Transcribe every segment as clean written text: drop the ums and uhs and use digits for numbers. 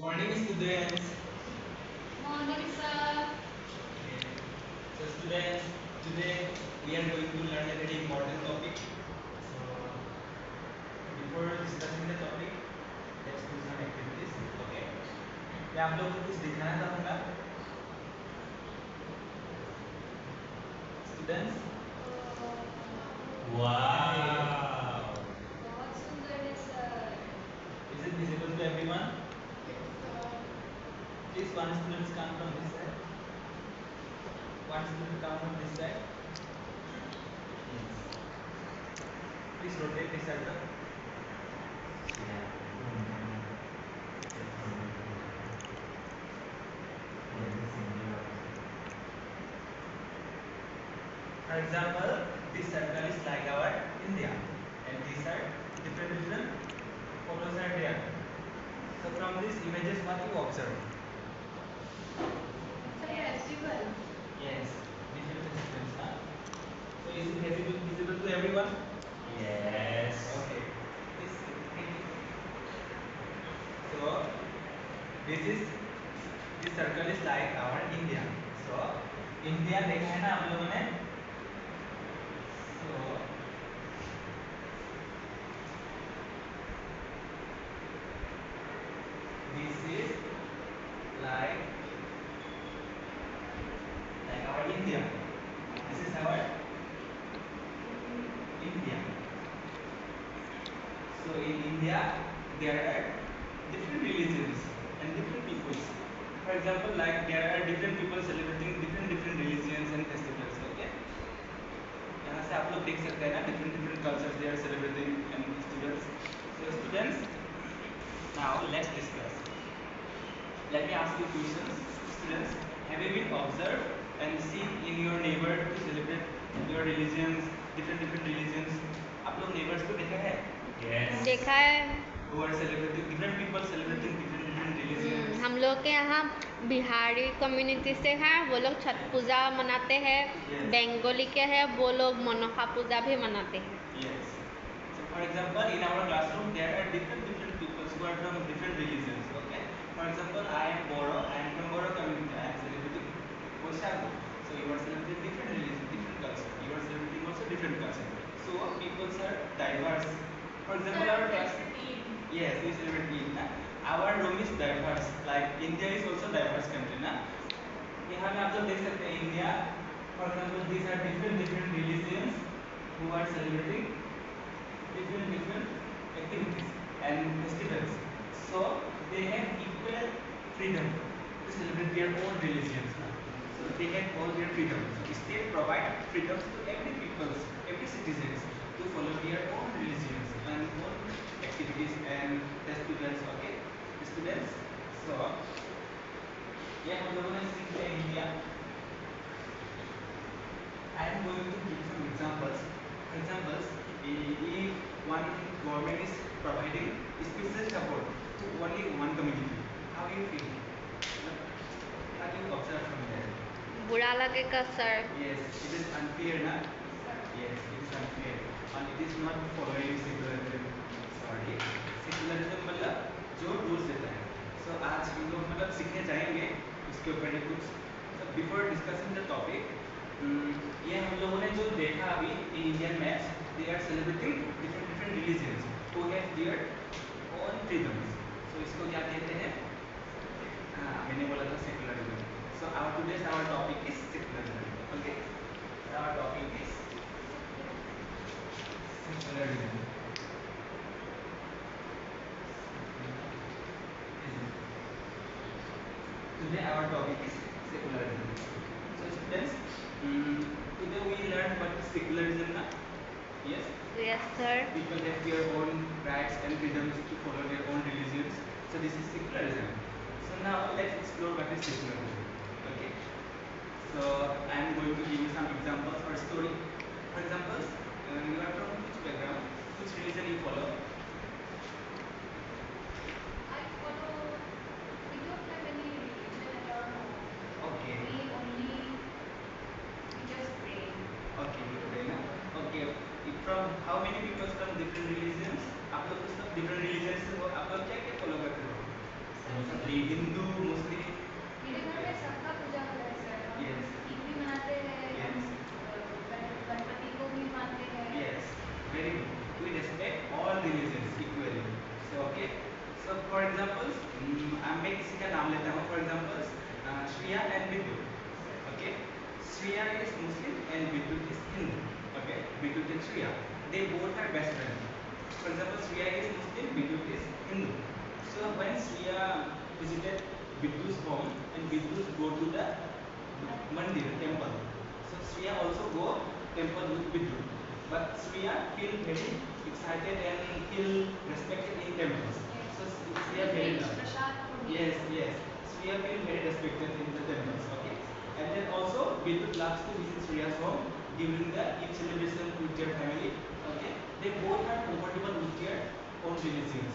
Morning students. Morning, sir. Okay. So students, today we are going to learn a very important topic. So before discussing the topic, let's do some activities. Okay. मैं आप लोगों को कुछ दिखाना चाहूँगा students. Wow! बहुत सुंदर है sir. Is it visible to everyone? Yes, sir. Please one student come from this side. One student come from this side. Yes. Please rotate this circle. For example, this circle is like our India, and these are different photos are there. So from these images, what you observe? It's a festival. Yes, different festivals. Huh? So is it visible to everyone? Yes. Okay. This, so this circle is like our India. So India देखा है ना आप लोगों ने? So this is like our India. This is our India. So in India there are different religions and different peoples. For example, like there are different people celebrating different religions and festivals. Okay. यहाँ से आप लोग देख सकते हैं ना different cultures they are celebrating and festivals. So students, now let's discuss. Let me ask you questions. Students, have you been observed and seen in your neighbor to celebrate your religions, different religions? आप लोग neighbors को देखा है? Yes. देखा है. Who are celebrating different people celebrating different religions? हम लोग के यहाँ बिहारी कम्युनिटी से हैं, वो लोग छठ पूजा मनाते हैं. Yes. बंगाली के हैं, वो लोग मनोका पूजा भी मनाते हैं. Yes. So for example, in our classroom there are different people who are from different religions. Okay. For example, I am Boro. I am from Boro community. I am celebrating Boishago. So you are celebrating different religion, different culture. You are celebrating also different culture. So peoples are diverse. For example, our class. Yes, we celebrate Eid. Na? Our room is diverse. Like India is also diverse country. Na? यहाँ में आप लोग देख सकते हैं India. For example, these are different religions who are celebrating different activities and festivals. So they have equal freedom to celebrate their own religions. So they have all their freedom. So state provide freedoms to every peoples, every citizens to follow their own religions and own activities and festivals. Okay, students. So ये हम लोगों ने सीख लिया India. I am going to give some examples. Examples, if one government is providing special support to only one community, how do you feel? How do you observe from there? बुरा लगेगा sir. Yes, it is unfair, na? Yes, it is unfair, and it is not following secularism. Sorry, secularism मतलब जो rules देता है. So आज हम लोग मतलब सीखने जाएंगे उसके ऊपर ही कुछ. So before discussing the topic, ये हम लोगों ने जो देखा अभी इन Indian match, they are celebrating different religions who have their own freedoms. So इसको क्या कहते हैं? हाँ, मैंने बोला था secularism. So our topic is secularism. Okay. So our topic is secularism. Today our topic is secularism. So students, today we learn what is secularism now. Yes. Yes sir. People have their own rights and freedoms to follow their own religions. So this is secularism. So now let's explore what is secularism. Okay. So I am going to give you some examples or story. For example, you are from which background? Which religion you follow? I follow. We don't have any religion at our home. Okay. We just pray. Okay, you pray ना? Okay. From how many people from different religions? आप लोग तो सब different religions से हो. आप लोग क्या क्या follow करते हो? examples, मैं किसी का नाम लेता हूँ. For example, Shriya and Vidut. Okay, Shriya is Muslim and Vidut is Hindu. Okay, Vidut and Shriya, they both are best friends. For example, Shriya is Muslim, Vidut is Hindu. So when Shriya visited Vidut's home and Vidut go to the mandir temple, so Shriya also go temple with Vidut. But Shriya feel very excited and feel respected in temples. So Shriya very Brings love. prasad for me. Yes, yes. Shriya feel very respected in the temples. Okay. And then also Vidut loves to visit Shriya's home during the Eid celebration with their family. Okay. They both are comfortable with their own religions,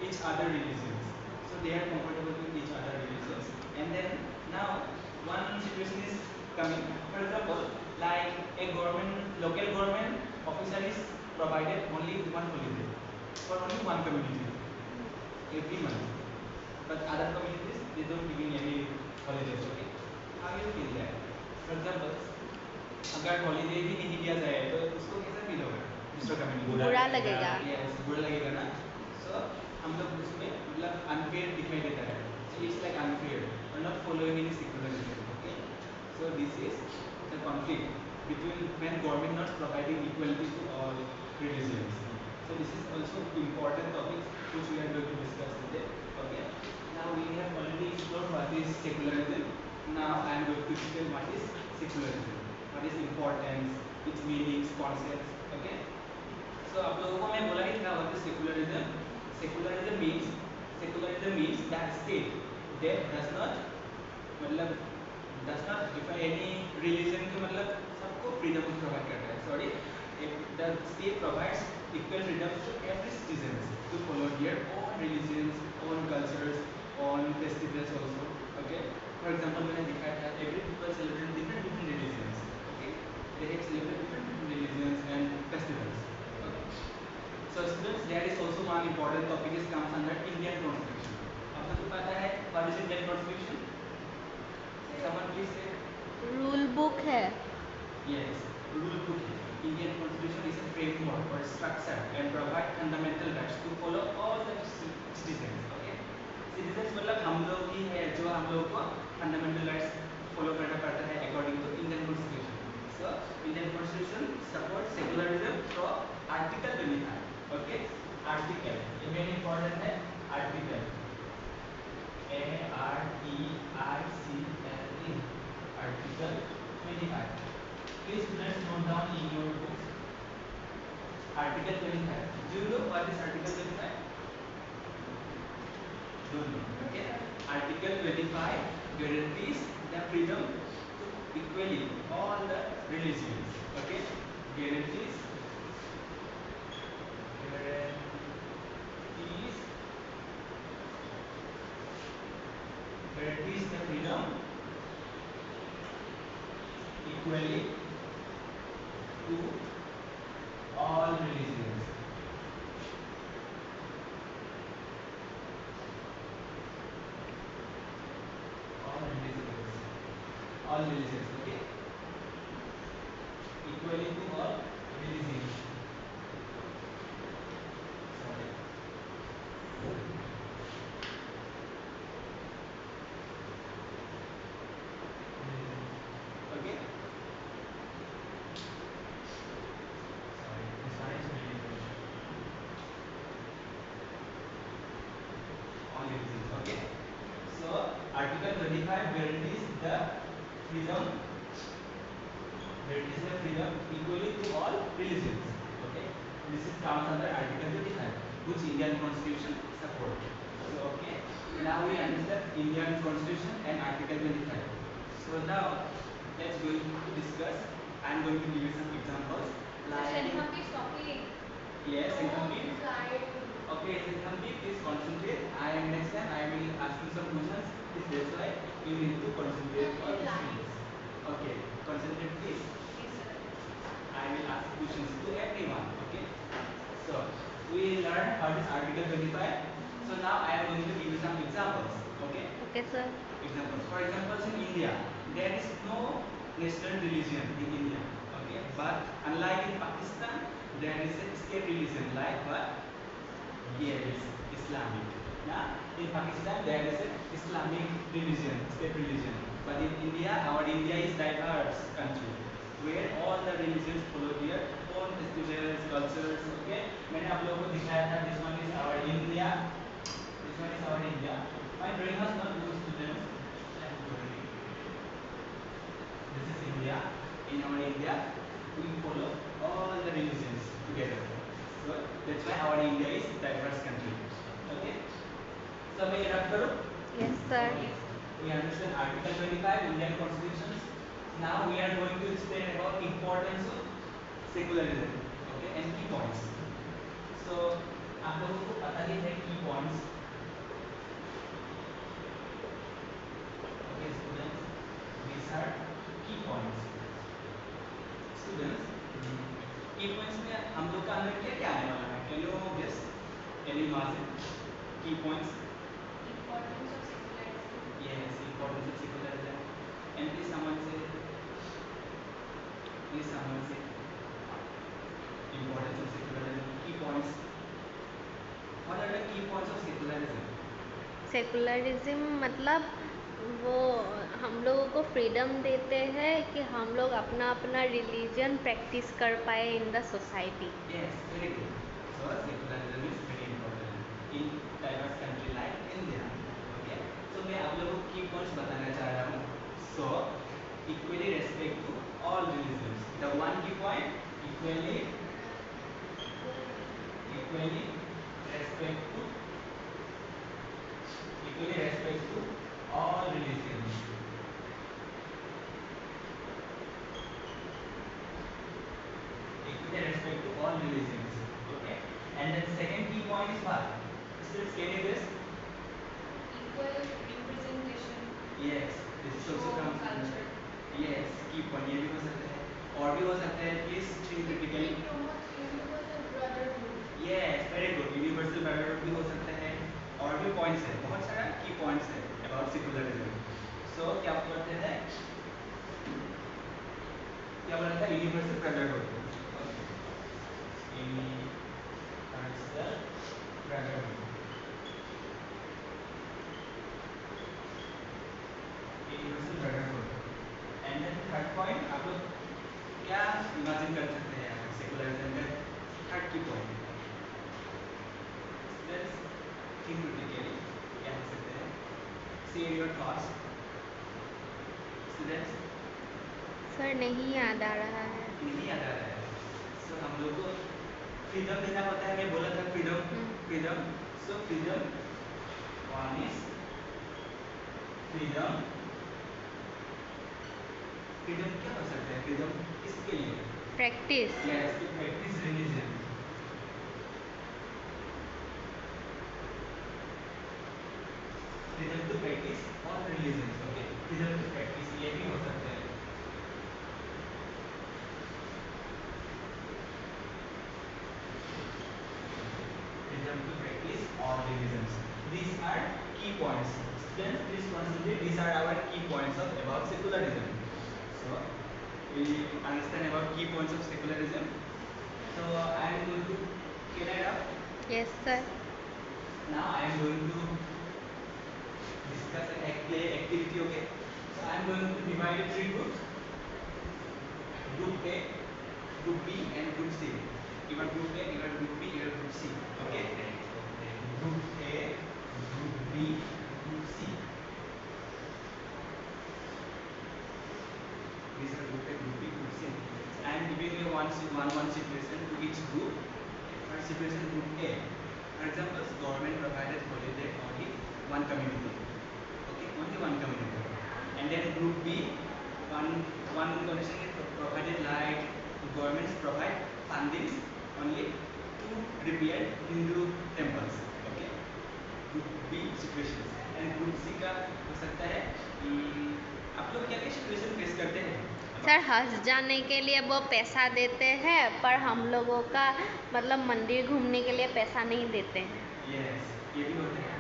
each other religions. So they are comfortable with each other religions. And then now one situation is coming. For example, like a government, local government officer is provided only one holiday for only one community every month. But other communities they don't giving any holidays. Okay, how you feel that? For example, अगर holiday भी नहीं दिया जाए तो उसको कैसा feel होगा दूसरा कम्युनिटी? बुरा लगेगा. यस, बुरा लगेगा ना. सो हम लोग उसमें मतलब अनफेयर दिखाई देता है. सो इट्स लाइक अनफेयर और not following in secularism. Okay, so this is the conflict between when government not providing equality to all religions. So this is also important topic which we are going to discuss today. Okay. Now we have already explored what is secularism. Now I am going to explain what is secularism. What is importance, its meanings, concepts. Okay. So आप लोगों को मैं बोला ही था what is secularism. Secularism means that state that does not मतलब does not define any religion के मतलब सबको freedom provide करता है. Sorry, the state provides equal freedom to every citizen to follow their own religions, own cultures, own festivals also. Okay. For example, मैंने दिखाया था every people celebrate different religions. Okay. They have celebrate different religions and festivals. Okay. So students, there is also one important topic is comes under Indian Constitution. आप सबको पता है what is Indian Constitution? Someone please say. Rule book है. Yes, rule book. Indian Constitution is a framework or structure and provide fundamental rights to follow all the citizens. Okay, citizens मतलब हम लोग ही है जो हम लोग को fundamental rights follow करना पड़ता है according to Indian Constitution. So Indian Constitution supports secularism through Article 25. Okay, article ये main important है. Article ARTICLE. Article 25. Please students note down in your books. Article 25. Do you know what is Article 25? Don't know. Okay. Article 25 guarantees the freedom to equally all the religions. Okay. Guarantees the freedom equally to all religions. All religions, okay? Equally to all religions. Sorry. Okay? Sorry, this one is really good. All religions, okay? So, Article 25 guarantees the freedom equally to all religions. Okay, this is comes under Article 25, which Indian Constitution supports. So, okay, now we understand Indian Constitution and Article 25. So now let's going to discuss. I am going to give you some examples. Like Shanhambi is talking. yes, Shanhambi. Guide. Okay, Shanhambi, please concentrate. Next time I will ask you some questions. That's why you need to concentrate on these things. Okay, concentrate please. I will ask questions to everyone. Okay. So we learn what is Article 25. So now I am going to give you some examples. Okay. Okay sir. Examples. For example, in India, there is no national religion in India. Okay. But unlike in Pakistan, there is a state religion like what? Yes, Islamic. Now, in Pakistan there is an Islamic religion, state religion. But in India, our India is diverse country where all the religions follow their own festivals, cultures. Okay, मैंने आप लोगों को दिखाया था. This one is our India. This one is our India. My drawing was not good, students. I'm sorry. This is India. In our India, we follow all the religions together. So that's why our India is diverse country. Okay. So मैं ये रख करूँ. Yes, sir. We understand Article 25 Indian Constitution. Now we are going to explain about importance of secularism. Okay, and key points. So आप लोगों को पता ही है key points. Okay, students, these are key points. Students, key points में हम लोग का अंदर क्या क्या आने वाला है? Can you guess? Can you imagine? Key points. Importance of secularism. Yes, importance of secularism. And please someone say. Please someone say. Importance of secularism. Key points. What are the key points of secularism? Secularism मतलब वो हम लोगों को freedom देते हैं कि हम लोग अपना अपना रिलीजन प्रैक्टिस कर पाए in the society. Yes, very good. So secularism is very important in diverse country like India. Okay. So मैं आप लोगों को key points बताना चाह रहा हूँ. So equally respect to all religions. The one key point equally respect to all religions. Equally respect to all religions. Okay. And then second key point is what? Students, can you guess? Equal representation. Yes, this is also Show comes under. culture. Yes, key point ये भी हो सकता है. और भी हो सकता है. Please think critically. It promotes universal brotherhood. Yes, very good. Universal brotherhood भी हो सकता है. और भी points है. बहुत सारा key points है about secularism. So क्या बोलते हैं? क्या बोला था? Universal brotherhood. Universal brotherhood. Universal brotherhood. And then third point, आप लोग क्या imagine कर सकते हैं यहाँ secularism का third key point? Let's think critically. क्या हो सकते हैं? Share your thoughts. Students, sir नहीं याद आ रहा है. नहीं याद आ रहा है. So हम लोग को freedom देना पता है. मैं बोला था freedom. So freedom. One is freedom. Freedom क्या हो सकता है? Freedom किसके लिए? Practice. Yes, to practice religion. Freedom to practice all religions. Okay. Freedom to practice ये भी हो सकता है. Freedom to practice all religions. These are key points. Students, please concentrate. These are our key points of about secularism. So we understand about key points of secularism. So I am going to can I up? Yes, sir. Now I am going to discuss an play activity. Okay. So I am going to divide it three groups. Group A, Group B, and Group C. You are Group A, you are Group B, you are Group C. Okay. Group A, Group B, Group C. These are Group A, Group B, Group C. I am giving you one situation to each group. First situation, Group A. For example, government provided holiday only one community. Okay, only one community. And then Group B, one condition is provided like governments provide fundings only to repair Hindu temples. Okay. Group B situation. And Group C का हो सकता है. आप लोग क्या क्या situation face करते हैं? सर हंस जाने के लिए वो पैसा देते हैं पर हम लोगों का मतलब मंदिर घूमने के लिए पैसा नहीं देते हैं. Yes, ये भी होता है.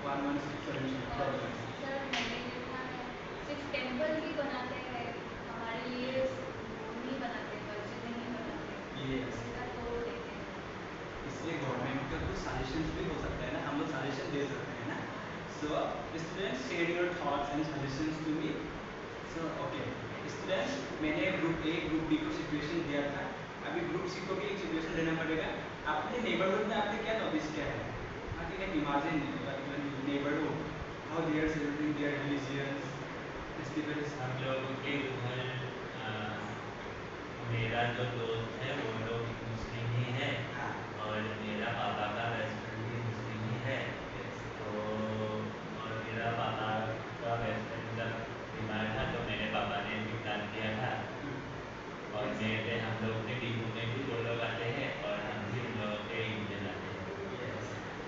One solution problem. सर मैंने देखा है सिर्फ टेम्पल ही बनाते हैं हमारे लिए नहीं बनाते मस्जिद नहीं बनाते. Yes. इसका तो देते हैं. इसलिए गवर्नमेंट का कुछ सजेशंस भी हो सकता है ना. हम लोग सजेशन दे सकते So students, share your thoughts and suggestions to me. So okay, students, मैंने ग्रुप ए ग्रुप बी को सिचुएशन दिया था। अभी ग्रुप सी को भी एक सिचुएशन देना पड़ेगा। अपने नेबरहुड में आपने क्या नोटिस किया है? हाँ, कि can imagine neighbourhood how they are celebrating their religious festivals. हम लोगों के उधर मेरा जो दोस्त है वो लोग मुस्लिम ही है हाँ। और मेरा पापा का बेस्ट फ्रेंड भी मुस्लिम ही है। तो और मेरा पापा का बेस्ट फ्रेंड जब बीमार था तो मेरे पापा ने भी प्लान किया था और मेरे हम लोग के टीमों में भी वो लोग आते हैं और हम भी उन लोगों के ईद में जाते हैं।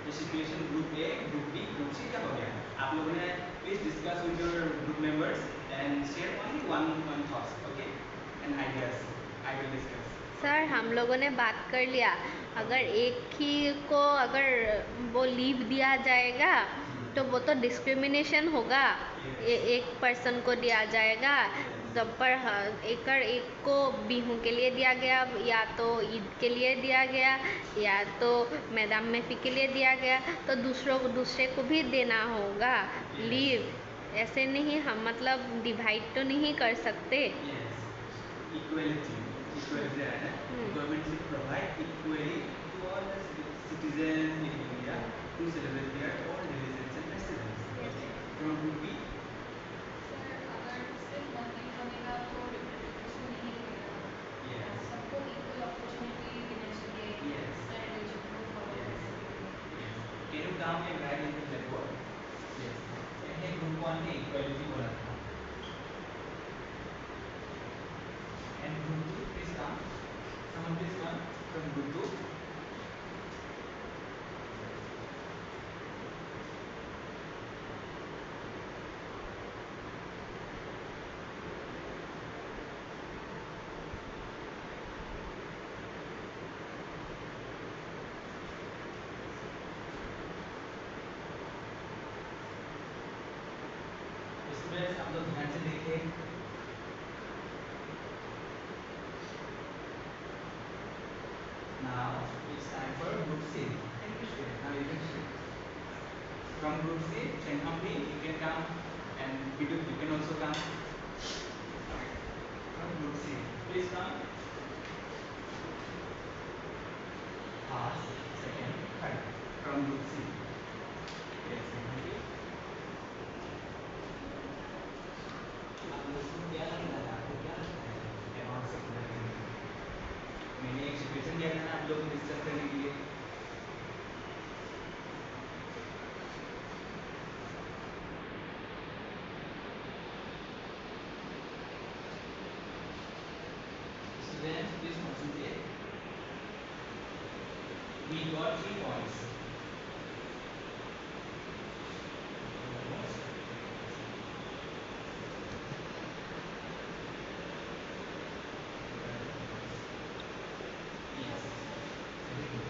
ये situation group A group B group C क्या हो गया? आप लोगों ने please discuss with your group members and share only one thoughts, okay, and ideas. I will discuss. Sir हम लोगों ने बात कर लिया, अगर एक ही को अगर वो लीव दिया जाएगा तो वो तो डिस्क्रिमिनेशन होगा। एक पर्सन को दिया जाएगा जब पर एक को बिहू के लिए दिया गया, या तो ईद के लिए दिया गया, या तो मैदाम मेफी के लिए दिया गया, तो दूसरे को भी देना होगा लीव। ऐसे नहीं, हम मतलब डिवाइड तो नहीं कर सकते। इक्वलिटी है ना, government should provide equally to all the citizens in India to celebrate their own religions and festivals. Okay, from group B. Sir अगर सिर्फ मॉर्निंग बनेगा तो रिप्रेजेंटेशन नहीं मिलेगा। Yes. सबको इक्वल अपॉर्चुनिटी देना चाहिए। Yes. अपना रिलीजन को फॉलो कर सकेंगे। Yes. Can you come and write in the blackboard? Yes. मैंने group 1 में equality बोला था। And group 2, please come. Someone please come from group 2. Students, आप लोग ध्यान से देखिए। Now it's time for group C. Thank you, students. Now you can shift. From group C, Chenhambi, you can come, and Biduk, you can also come. From group C, please come. First, second, third. From group C. Yes, Chenhambi. आप लोगों को क्या लग रहा है? आपको क्या लगता है? About secularism. मैंने एक सिचुएशन दिया था ना आप लोगों को डिस्कस करने के लिए। Students, please concentrate. We got 3 points. Yes. Very good.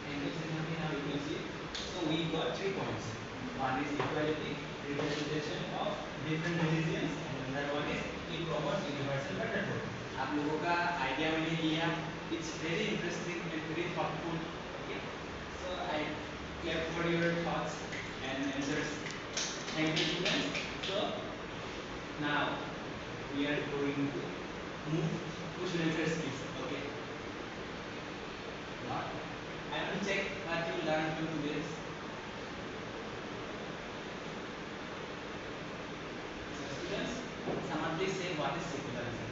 Thank you, Chenhambi. Now you can see. So we got 3 points. One is equality, representation of different religions, and another one is it promotes universal brotherhood. आप लोगों का idea मैंने लिया। It's very interesting and very thoughtful. Okay. So I clap for your thoughts and answers. Thank you, students. So now we are going to move question answers, please. Okay. Now I will check what you learned from today's. So students, someone please say what is secularism.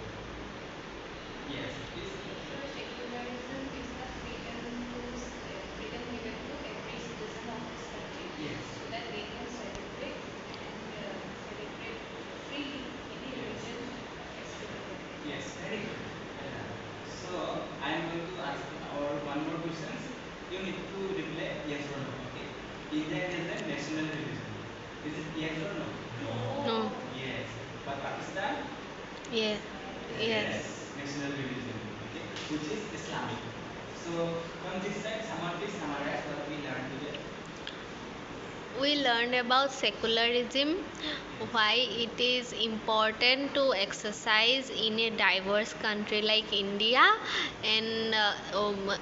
Yes, please. So secularism is the freedom given to every citizen of this country, Yes. so that they can celebrate freely any Yes. religion festival. Yes, very good. Well done. So I am going to ask our one more questions. You need to reply yes or no. Okay. India is a national religion. Is it yes or no? No. No. Yes. But Pakistan? Yes. Yes. National religion. Okay. Which is Islamic. So from this side, someone please summarize what we learned today. We learned about secularism, why it is important to exercise in a diverse country like India, and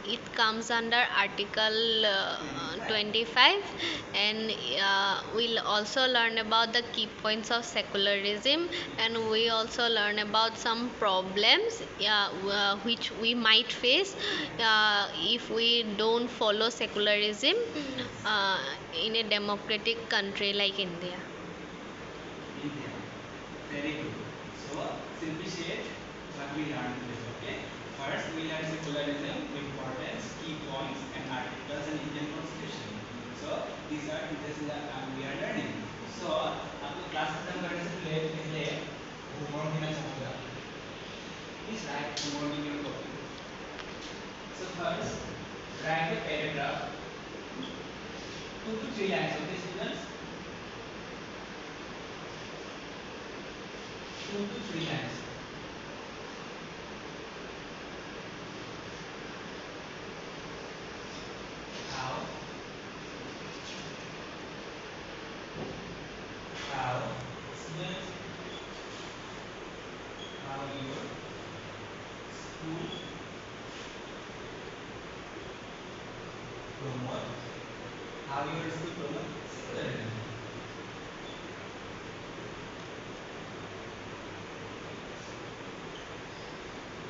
it comes under Article 25. And we'll also learn about the key points of secularism, and we also learn about some problems which we might face if we don't follow secularism uh, in a democratic country like India. India. Very good. So, simply state what we learned today. Okay. First, we learned secularism, importance, key points, and articles in Indian Constitution. So, these are details that we are learning. So, आपको class खत्म करने से पहले homework देना चाहूँगा. Please write homework in your copy. So, first, write a paragraph, 2 to 3 lines. Okay, students. 2 to 3 lines. How students, how your school promote, how your school promote secularism.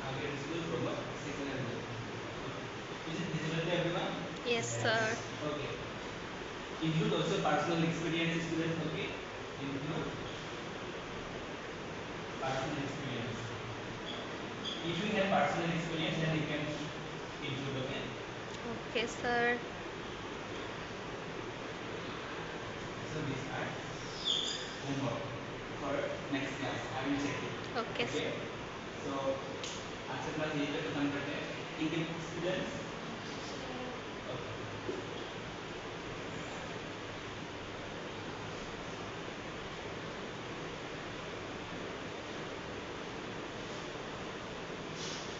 How your school promote secularism. Is it visible to everyone? Yes, sir. Okay. Include also personal experience, students. Okay. Include personal experience. If you have personal experience, then you can include. Okay. Okay, sir. So these are homework for next class. I will check it. Okay, Okay. sir. So आज से class यही पे खत्म करते हैं. Thank you students.